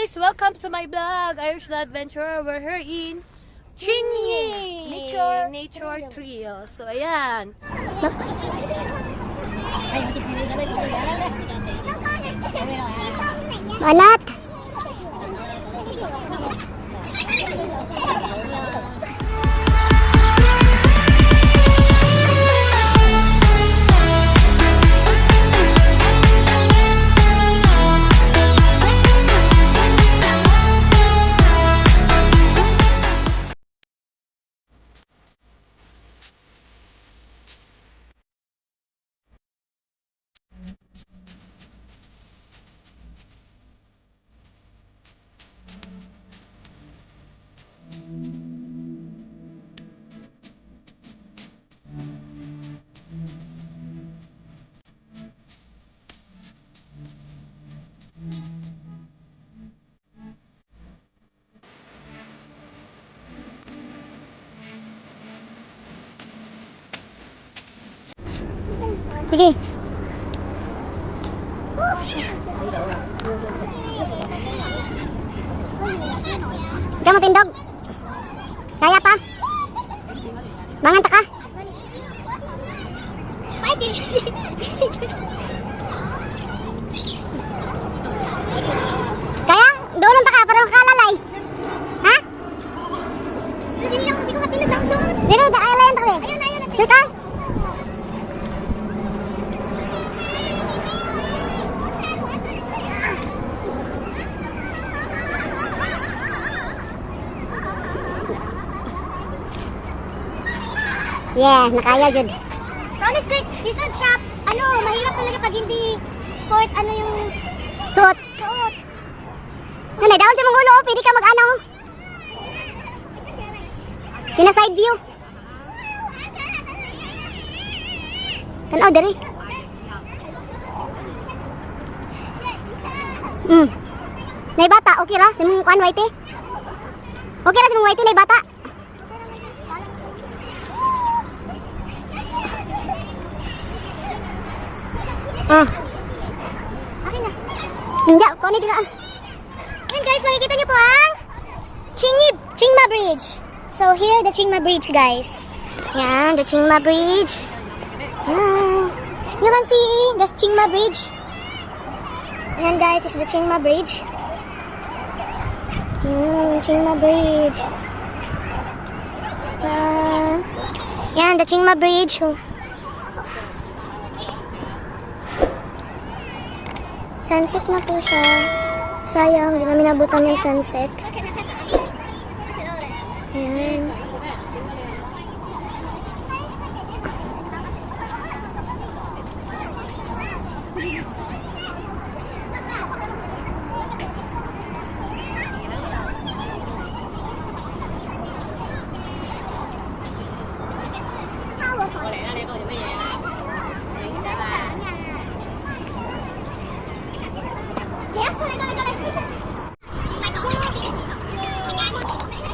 guys! Welcome to my vlog, Irish Adventure. We're here in Chinyi Nature Trail. So, ayan. Banat! Sige. Ikaw matindog. Kaya pa? Manganta ka? Kaya? Doon ka parang kalalay. Ha? Hindi ko matindog lang suot. Dito, alayan ka. Ayun. Sure ka? Yeah, nakaya jud. Promise guys, isang shop, mahirap talaga pag hindi sport, yung suot. Nanay, daon sa mong ulo, pwede ka kina side view. Tanaw, dari. Nay bata, okay ra? Sa mong kuan, whitey? Okay ra sa mong whitey, nay bata? Akin na. Hindi, kunin din na. Ayan guys, makikita niyo po ang Chingma Bridge. So here, the Chingma Bridge guys. Ayan, the Chingma Bridge. Ayan. You can see the Chingma Bridge. Ayan guys, this is the Chingma Bridge. Chingma Bridge. Ayan, the Chingma Bridge. Sunset na po siya. Sayang, hindi namin nabutan yung sunset. Ayan.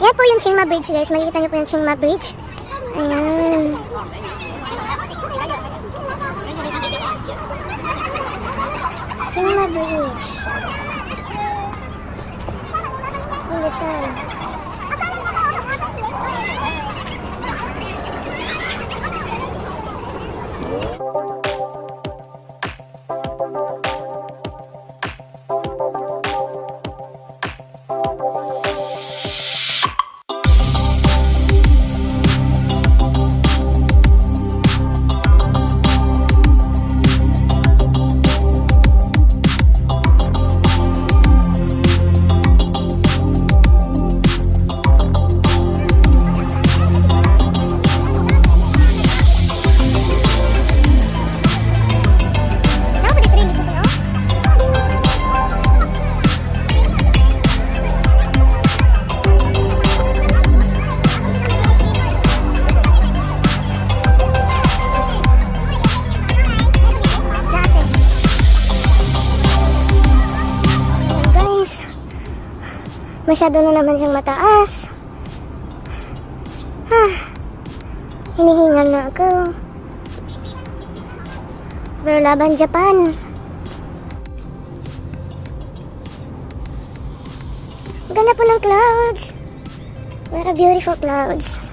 Yan po yung Chingma Bridge guys. Makikita niyo po yung Chingma Bridge. Ayan. Chingma Bridge. In the sun. Masyado na naman siyang mataas. Hinihingal na ako. Pero laban Japan. Ang ganda po ng clouds. What a beautiful clouds.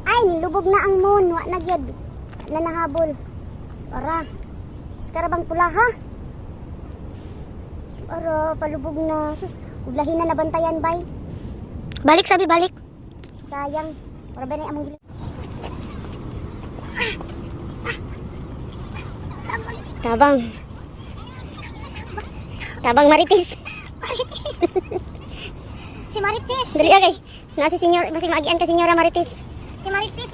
Ay, nilubog na ang moon. Wa na gyud na nahabol. Para. Skarabang pula ha. Para palubog na. Sus, uglahin na nabantayan bay. Balik sabi balik. Sayang. Para ba na among gilid. Tabang. Tabang Marites. Si Marites. Dali okay. Nga si senyor, masing maagian ka senyora Marites. Si Marites.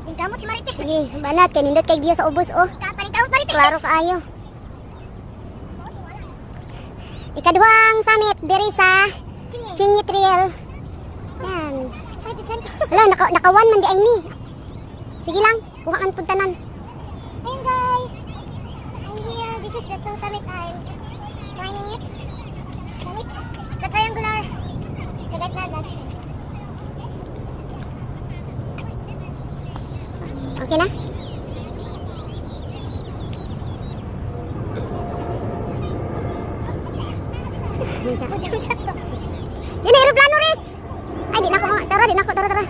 Yung kamot si Marites. Sige, banat kay nindot kay Dio sa ubos oh. Kapalit Marites. Klaro kaayo. Ikaduhang summit diri sa Chingy Trail. Yan. Hala, nakawan man di ay ni. Sige lang, kuhaan pud tanan. Ayun guys. I'm here. This is the two summit. I'm climbing it. Summit. The triangular. Okay na? Yan aeroplano Riz! Ay di na ako tara.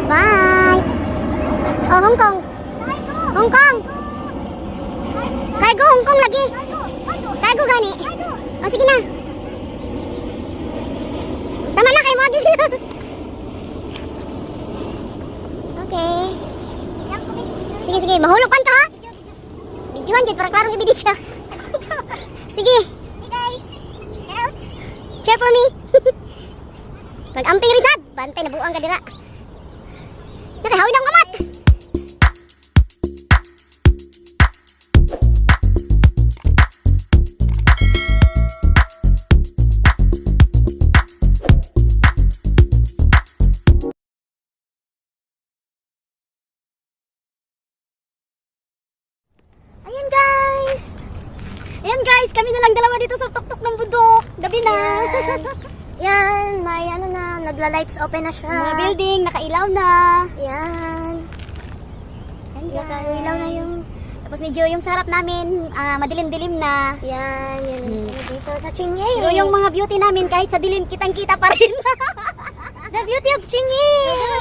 Bye! Oh, Hong Kong! Cargo Hong Kong lagi! Cargo gani! Oh, sige na. Tama na kayo mga gising na. Okay. Sige. Mahulog ka ha? Videoan dyan para klarong ibidit siya. Sige. Hey guys. Shout out. Cheer for me. Pag-amping Rizad. Bantay na buang ka dira. Nakahawid ang kamat. Ayan guys, kami na lang dalawa dito sa tuktok ng bundok. Gabi na. Yan, may ano na, nagla-lights open na siya. Mga building, nakailaw na. Yan. Nakailaw na yung... Tapos medyo yung sa harap namin, madilim-dilim na. Yan, yun. Dito sa Chingy. Pero yung mga beauty namin, kahit sa dilim, kitang-kita pa rin. The beauty of Chingy.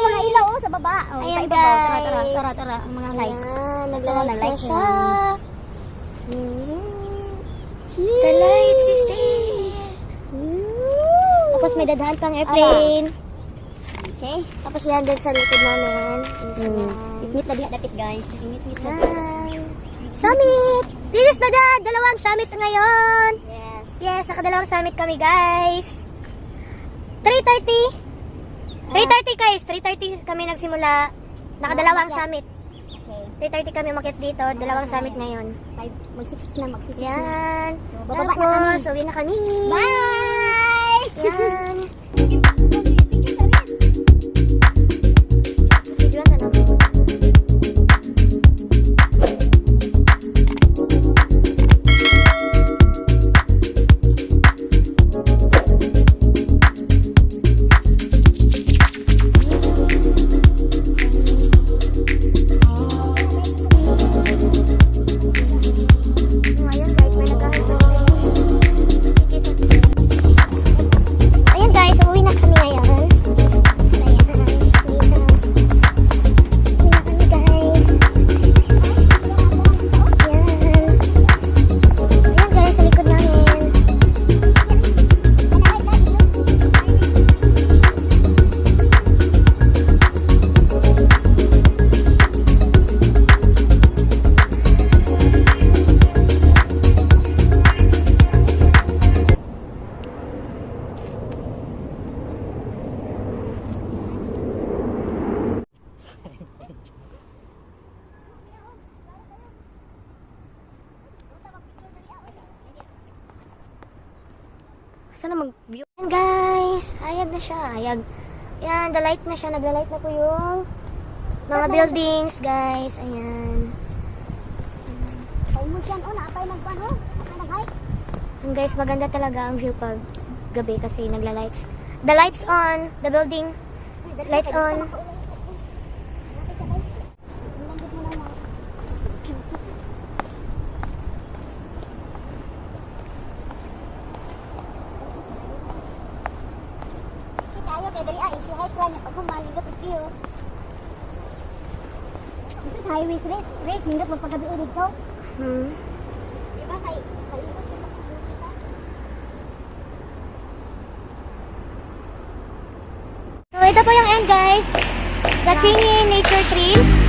Mga ilaw sa baba. Ayan guys. Tara. Ang mga lights. Yan, nagla-lights na siya. The lights is there. Tapos may dadaan pang airplane. Okay. Tapos yan din sa likod namin. Itnit na diha dapit guys. Itnit na. Summit! This is the dalawang summit ngayon. Yes, nakadalawang summit kami, guys. 3:30 guys, 3:30 kami nagsimula. Nakadalawang summit. 3:30 kami umakyat dito, dalawang summit ngayon. Mag-6 na. Yan. So, bababa na kami. Uwi na kami. Bye! Yan. Ayan guys, may Ayan guys, uwi na kami ngayon. Ayan, uwi na kami guys. Ayan. Ayan guys, sa likod namin. Sana mag-view. Ayan guys, hayag na siya. Hayag. Ayan, the light na siya. Nagla-light na po yung mga buildings guys. Ayan. Ayan guys, maganda talaga ang view pag gabi kasi nagla-lights. The lights on, the building. Lights on. Tayo kay dali ay si high plan niya pag humaling dapat kayo. Ito highways race nindot magpagabi ulit ko. Di ba kay So ito po yung end guys. The Chingy Nature Trail.